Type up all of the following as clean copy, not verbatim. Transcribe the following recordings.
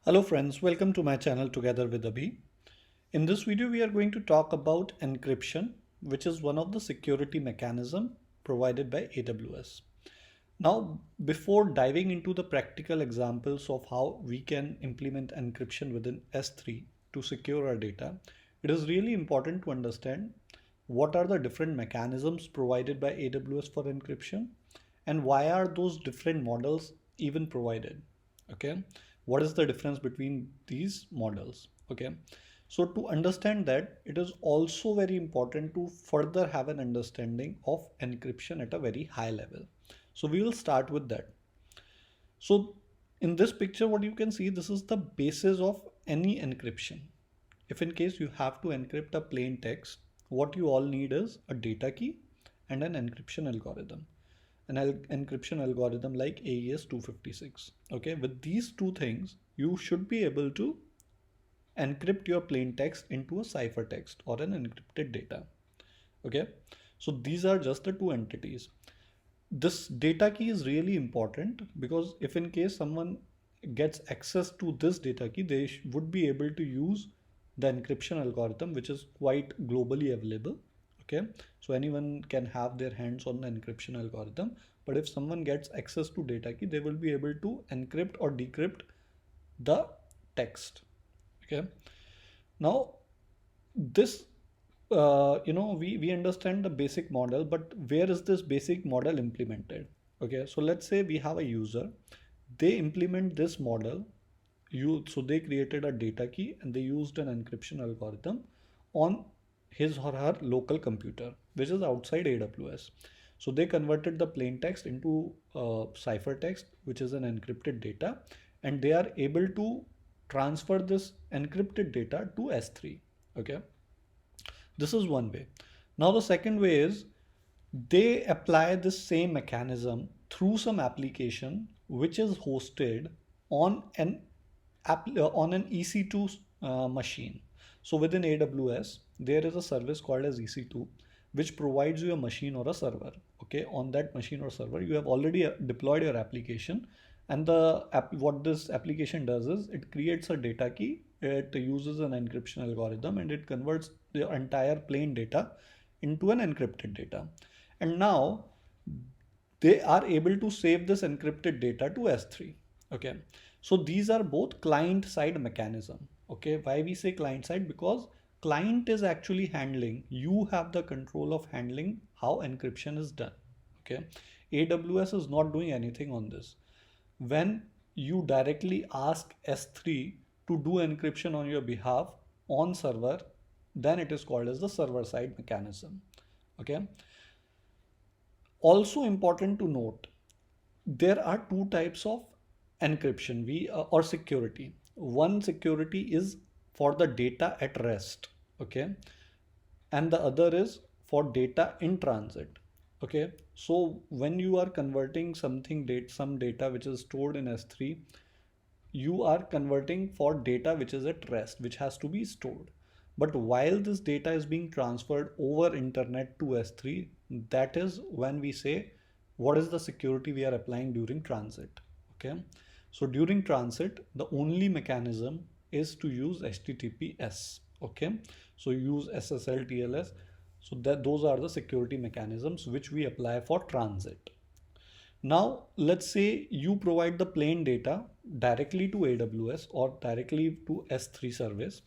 Hello friends, welcome to my channel Together with Abhi. In this video we are going to talk about encryption, which is one of the security mechanism provided by AWS. Now, before diving into the practical examples of how we can implement encryption within S3 to secure our data, it is really important to understand what are the different mechanisms provided by AWS for encryption and why are those different models even provided. Okay, what is the difference between these models? Okay, so to understand that, it is also very important to further have an understanding of encryption at a very high level. So we will start with that. So in this picture, what you can see, this is the basis of any encryption. If in case you have to encrypt a plain text, what you all need is a data key and an encryption algorithm. Encryption algorithm like AES 256. Okay, with these two things, you should be able to encrypt your plain text into a ciphertext or an encrypted data. Okay, so these are just the two entities. This data key is really important because if in case someone gets access to this data key, they would be able to use the encryption algorithm, which is quite globally available. Okay, so anyone can have their hands on the encryption algorithm, but if someone gets access to data key, they will be able to encrypt or decrypt the text. Okay, now this we understand the basic model, but where is this basic model implemented? Okay, so let's say we have a user, they implement this model. So they created a data key and they used an encryption algorithm on his or her local computer, which is outside AWS. So they converted the plain text into ciphertext, which is an encrypted data, and they are able to transfer this encrypted data to S3. Okay, this is one way. Now the second way is they apply this same mechanism through some application which is hosted on an on an EC2 machine. So within AWS, there is a service called as EC2, which provides you a machine or a server. Okay, on that machine or server, you have already deployed your application, and what this application does is it creates a data key. It uses an encryption algorithm and it converts the entire plain data into an encrypted data. And now they are able to save this encrypted data to S3. Okay, so these are both client side mechanism. Okay, why we say client side? Because client is actually handling, you have the control of handling how encryption is done. Okay, AWS is not doing anything on this. When you directly ask S3 to do encryption on your behalf on server, then it is called as the server side mechanism. Okay, also important to note, there are two types of encryption or security. One security is for the data at rest. Okay, and the other is for data in transit. Okay, so when you are converting some data which is stored in S3, you are converting for data which is at rest, which has to be stored. But while this data is being transferred over internet to S3, that is when we say what is the security we are applying during transit. Okay, so during transit, the only mechanism is to use HTTPS. Okay, so use SSL TLS. So that those are the security mechanisms which we apply for transit. Now, let's say you provide the plain data directly to AWS or directly to S3 service,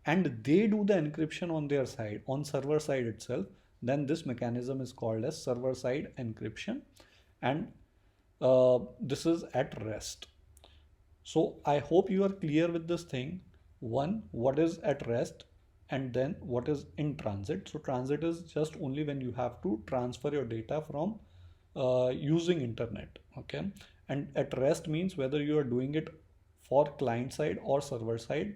and they do the encryption on their side, on server side itself. Then this mechanism is called as server side encryption, and this is at rest. So I hope you are clear with this thing. One, what is at rest, and then what is in transit. So transit is just only when you have to transfer your data from using internet. Okay, and at rest means whether you are doing it for client side or server side,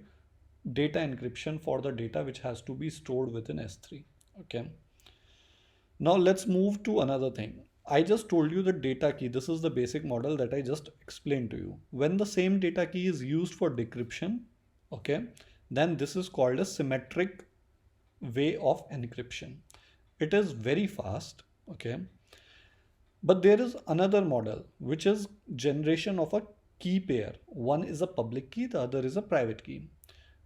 data encryption for the data which has to be stored within S3. Okay, now let's move to another thing. I just told you the data key. This is the basic model that I just explained to you. When the same data key is used for decryption, okay, then this is called a symmetric way of encryption. It is very fast. Okay, But there is another model, which is generation of a key pair. One is a public key, the other is a private key.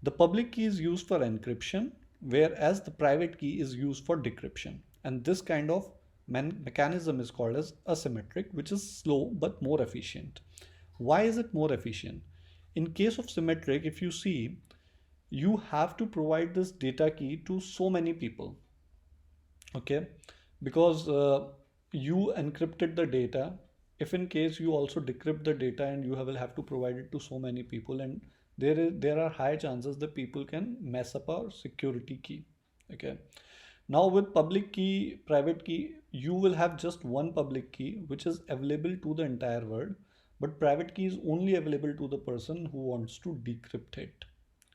The public key is used for encryption, whereas the private key is used for decryption. And this kind of mechanism is called as asymmetric, which is slow but more efficient. Why is it more efficient? In case of symmetric, if you see, you have to provide this data key to so many people, okay? Because you encrypted the data. If in case you also decrypt the data and will have to provide it to so many people, and there are high chances that people can mess up our security key, okay? Now with public key, private key, you will have just one public key which is available to the entire world, but private key is only available to the person who wants to decrypt it,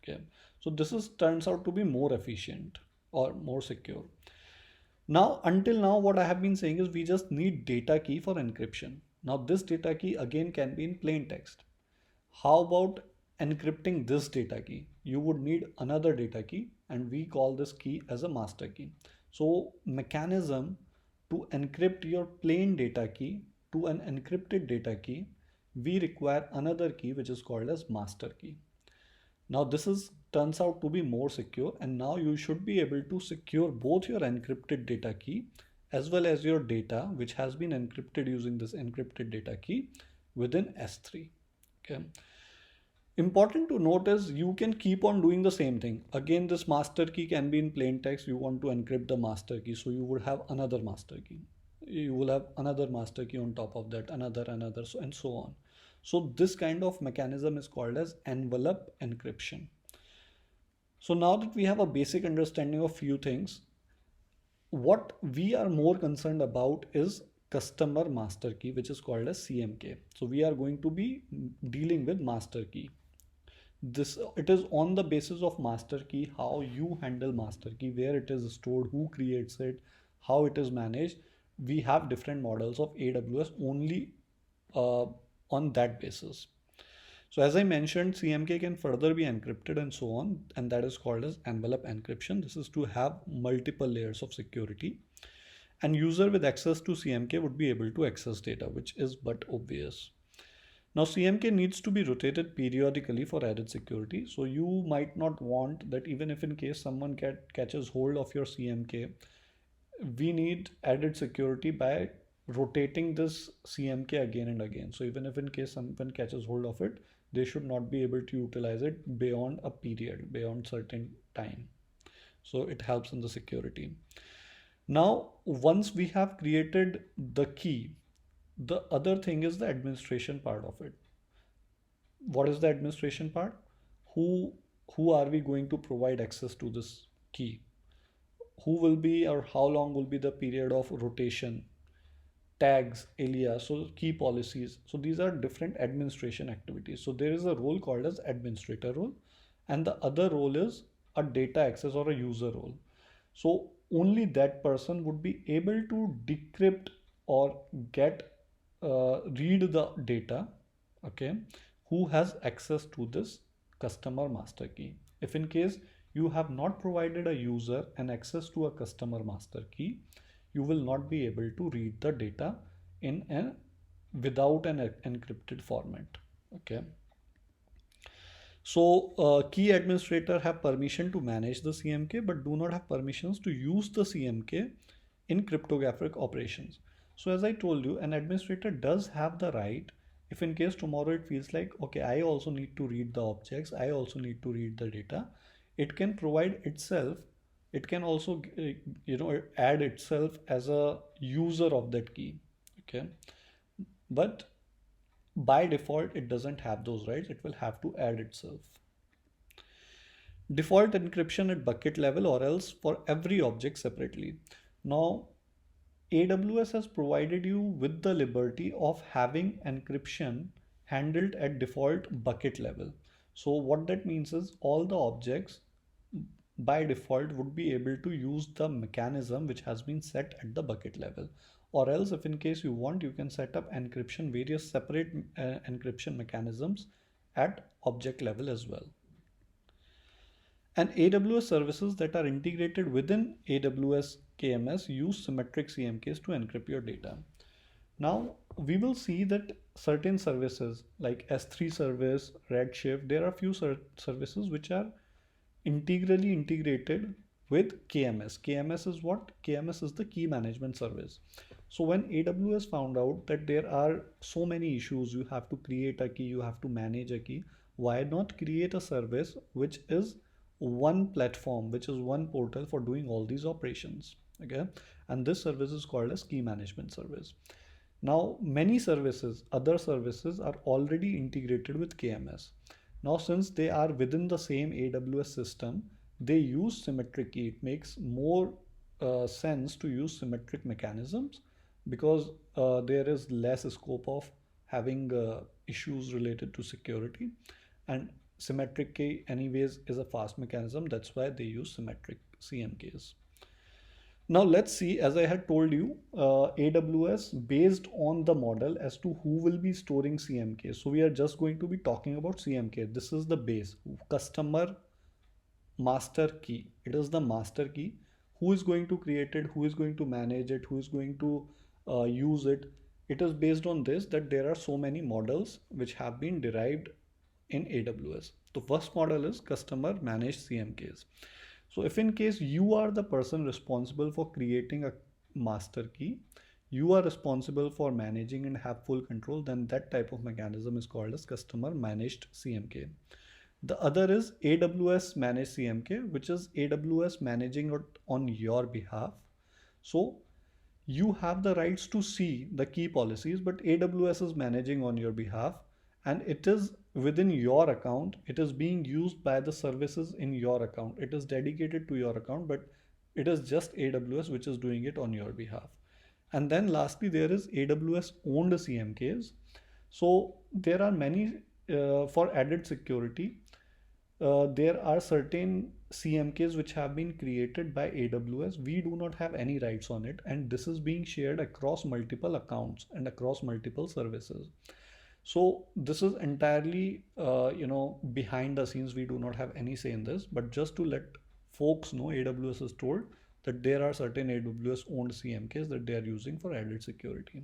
okay? So this is turns out to be more efficient or more secure. Now, until now, what I have been saying is we just need data key for encryption. Now, this data key again can be in plain text. How about encrypting this data key? You would need another data key, and we call this key as a master key. So, mechanism to encrypt your plain data key to an encrypted data key, we require another key which is called as master key. Now this is turns out to be more secure, and now you should be able to secure both your encrypted data key as well as your data which has been encrypted using this encrypted data key within S3. Okay. Important to note is you can keep on doing the same thing. Again, this master key can be in plain text. You want to encrypt the master key, so you would have another master key. You will have another master key on top of that, another, so and so on. So this kind of mechanism is called as envelope encryption. So now that we have a basic understanding of few things, what we are more concerned about is customer master key, which is called as CMK. So we are going to be dealing with master key. It is on the basis of master key, how you handle master key, where it is stored, who creates it, how it is managed. We have different models of AWS only on that basis. So as I mentioned, CMK can further be encrypted and so on, and that is called as envelope encryption. This is to have multiple layers of security, and user with access to CMK would be able to access data, which is but obvious. Now CMK needs to be rotated periodically for added security. So you might not want that even if in case someone catches hold of your CMK, we need added security by rotating this CMK again and again. So even if in case someone catches hold of it, they should not be able to utilize it beyond a period, beyond certain time. So it helps in the security. Now, once we have created the key, the other thing is the administration part of it. What is the administration part? Who are we going to provide access to this key? Who will be, or how long will be the period of rotation, tags, alias, so key policies. So these are different administration activities. So there is a role called as administrator role, and the other role is a data access or a user role. So only that person would be able to decrypt or read the data, okay, who has access to this customer master key. If in case you have not provided a user an access to a customer master key, you will not be able to read the data without an encrypted format, okay? So key administrator have permission to manage the CMK, but do not have permissions to use the CMK in cryptographic operations. So as I told you, an administrator does have the right, if in case tomorrow it feels like, okay, I also need to read the objects, I also need to read the data, it can provide itself, it can also add itself as a user of that key, okay? But by default, it doesn't have those rights. It will have to add itself. Default encryption at bucket level, or else for every object separately. Now, AWS has provided you with the liberty of having encryption handled at default bucket level. So what that means is all the objects by default would be able to use the mechanism which has been set at the bucket level. Or else if in case you want, you can set up encryption, various separate encryption mechanisms at object level as well. And AWS services that are integrated within AWS KMS use symmetric CMKs to encrypt your data. Now we will see that certain services like S3 service, Redshift, there are few services which are integrally integrated with KMS. KMS is what? KMS is the key management service. So when AWS found out that there are so many issues, you have to create a key, you have to manage a key, why not create a service which is one platform, which is one portal for doing all these operations? Okay, and this service is called as key management service. Now many services, other services are already integrated with KMS. Now since they are within the same AWS system, they use symmetric key. It makes more sense to use symmetric mechanisms because there is less scope of having issues related to security, and symmetric key anyways is a fast mechanism. That's why they use symmetric CMKs. Now let's see, as I had told you, AWS based on the model as to who will be storing CMK. So we are just going to be talking about CMK. This is the base, customer master key. It is the master key. Who is going to create it? Who is going to manage it? Who is going to use it? It is based on this that there are so many models which have been derived in AWS. The first model is customer managed CMKs. So if in case you are the person responsible for creating a master key, you are responsible for managing and have full control, then that type of mechanism is called as customer managed CMK. The other is AWS managed CMK, which is AWS managing it on your behalf. So you have the rights to see the key policies, but AWS is managing on your behalf, and it is within your account. It is being used by the services in your account. It is dedicated to your account, but it is just AWS which is doing it on your behalf. And then lastly, there is AWS owned CMKs. So there are many for added security. There are certain CMKs which have been created by AWS. We do not have any rights on it, and this is being shared across multiple accounts and across multiple services. So this is entirely, behind the scenes. We do not have any say in this, but just to let folks know, AWS is told that there are certain AWS owned CMKs that they are using for added security.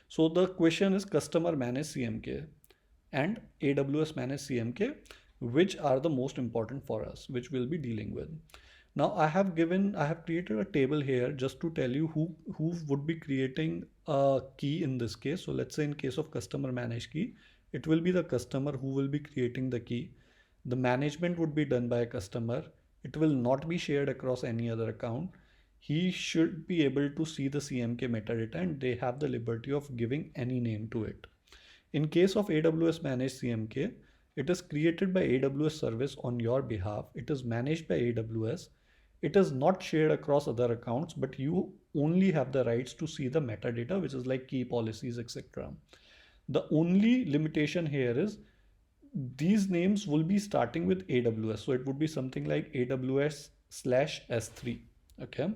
So the question is customer managed CMK and AWS managed CMK, which are the most important for us, which we'll be dealing with. Now I have created a table here just to tell you who would be creating a key in this case. So let's say in case of customer managed key, it will be the customer who will be creating the key. The management would be done by a customer. It will not be shared across any other account. He should be able to see the CMK metadata, and they have the liberty of giving any name to it. In case of AWS managed CMK, it is created by AWS service on your behalf. It is managed by AWS. It is not shared across other accounts, but you only have the rights to see the metadata, which is like key policies, etc. The only limitation here is these names will be starting with AWS. So it would be something like AWS/S3. Okay.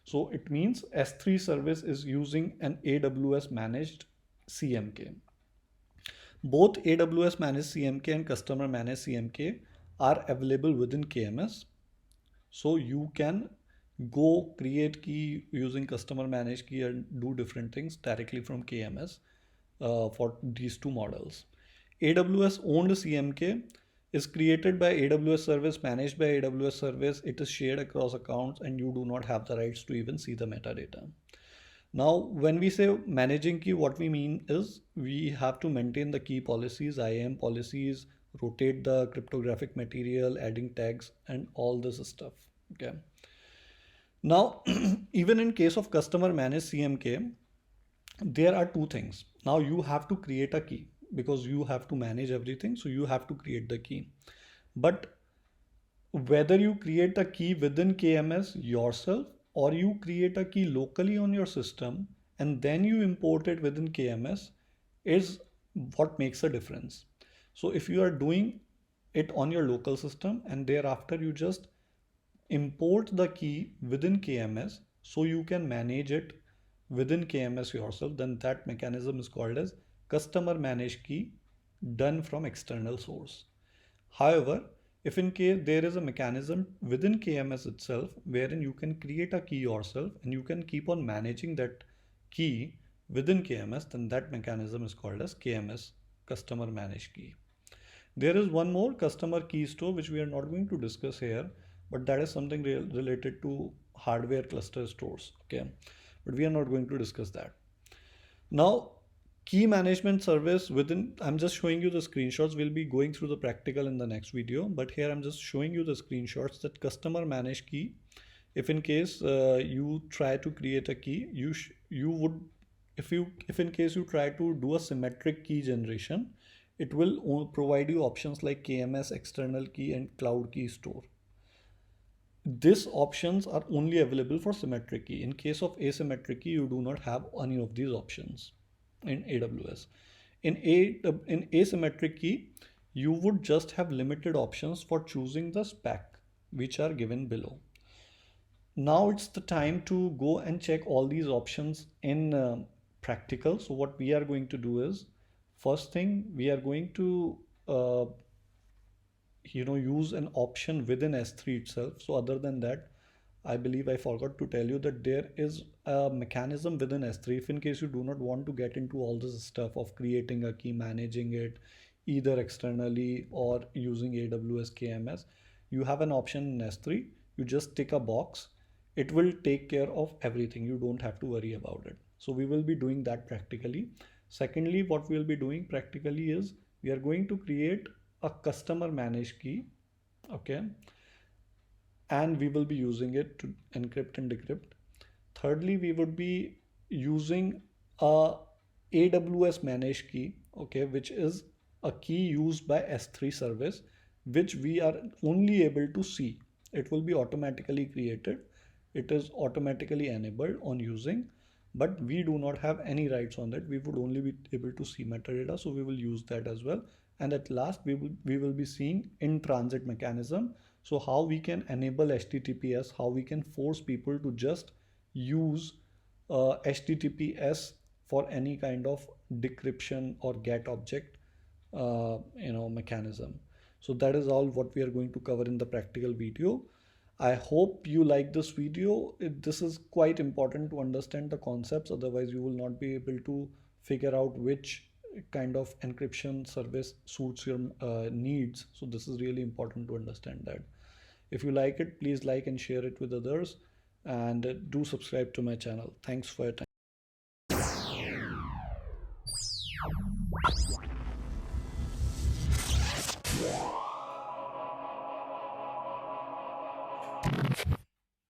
So it means S3 service is using an AWS managed CMK. Both AWS managed CMK and customer managed CMK are available within KMS. So you can go create key using customer managed key and do different things directly from KMS for these two models. AWS owned CMK is created by AWS service, managed by AWS service. It is shared across accounts, and you do not have the rights to even see the metadata. Now, when we say managing key, what we mean is we have to maintain the key policies, IAM policies, rotate the cryptographic material, adding tags, and all this stuff. Okay. Now, even in case of customer managed CMK, there are two things. Now you have to create a key because you have to manage everything. So you have to create the key. But whether you create a key within KMS yourself or you create a key locally on your system and then you import it within KMS is what makes a difference. So if you are doing it on your local system and thereafter you just import the key within KMS so you can manage it within KMS yourself, then that mechanism is called as customer managed key done from external source. However, if in case there is a mechanism within KMS itself wherein you can create a key yourself and you can keep on managing that key within KMS, then that mechanism is called as KMS, customer managed key. There is one more customer key store which we are not going to discuss here, but that is something related to hardware cluster stores. Okay, but we are not going to discuss that. Now, key management service within, I'm just showing you the screenshots. We'll be going through the practical in the next video, but here I'm just showing you the screenshots that customer managed key. If in case you try to create a key, you would, if in case you try to do a symmetric key generation, it will provide you options like KMS external key and cloud key store. These options are only available for symmetric key. In case of asymmetric key, you do not have any of these options in AWS. In asymmetric key, you would just have limited options for choosing the spec, which are given below. Now it's the time to go and check all these options in practical. So what we are going to do is, first thing, we are going to use an option within S3 itself. So other than that, I believe I forgot to tell you that there is a mechanism within S3. If in case you do not want to get into all this stuff of creating a key, managing it either externally or using AWS KMS, you have an option in S3. You just tick a box. It will take care of everything. You don't have to worry about it. So we will be doing that practically. Secondly, what we will be doing practically is we are going to create a customer managed key. Okay, and we will be using it to encrypt and decrypt. Thirdly, we would be using a AWS managed key, okay, which is a key used by S3 service, which we are only able to see. It will be automatically created. It is automatically enabled on using, but we do not have any rights on that. We would only be able to see metadata, so we will use that as well. And at last, we will be seeing in transit mechanism. So how we can enable HTTPS, how we can force people to just use HTTPS for any kind of decryption or get object mechanism. So that is all what we are going to cover in the practical video. I hope you like this video. This is quite important to understand the concepts, otherwise you will not be able to figure out which kind of encryption service suits your needs. So this is really important to understand that. If you like it, please like and share it with others, and do subscribe to my channel. Thanks for your time.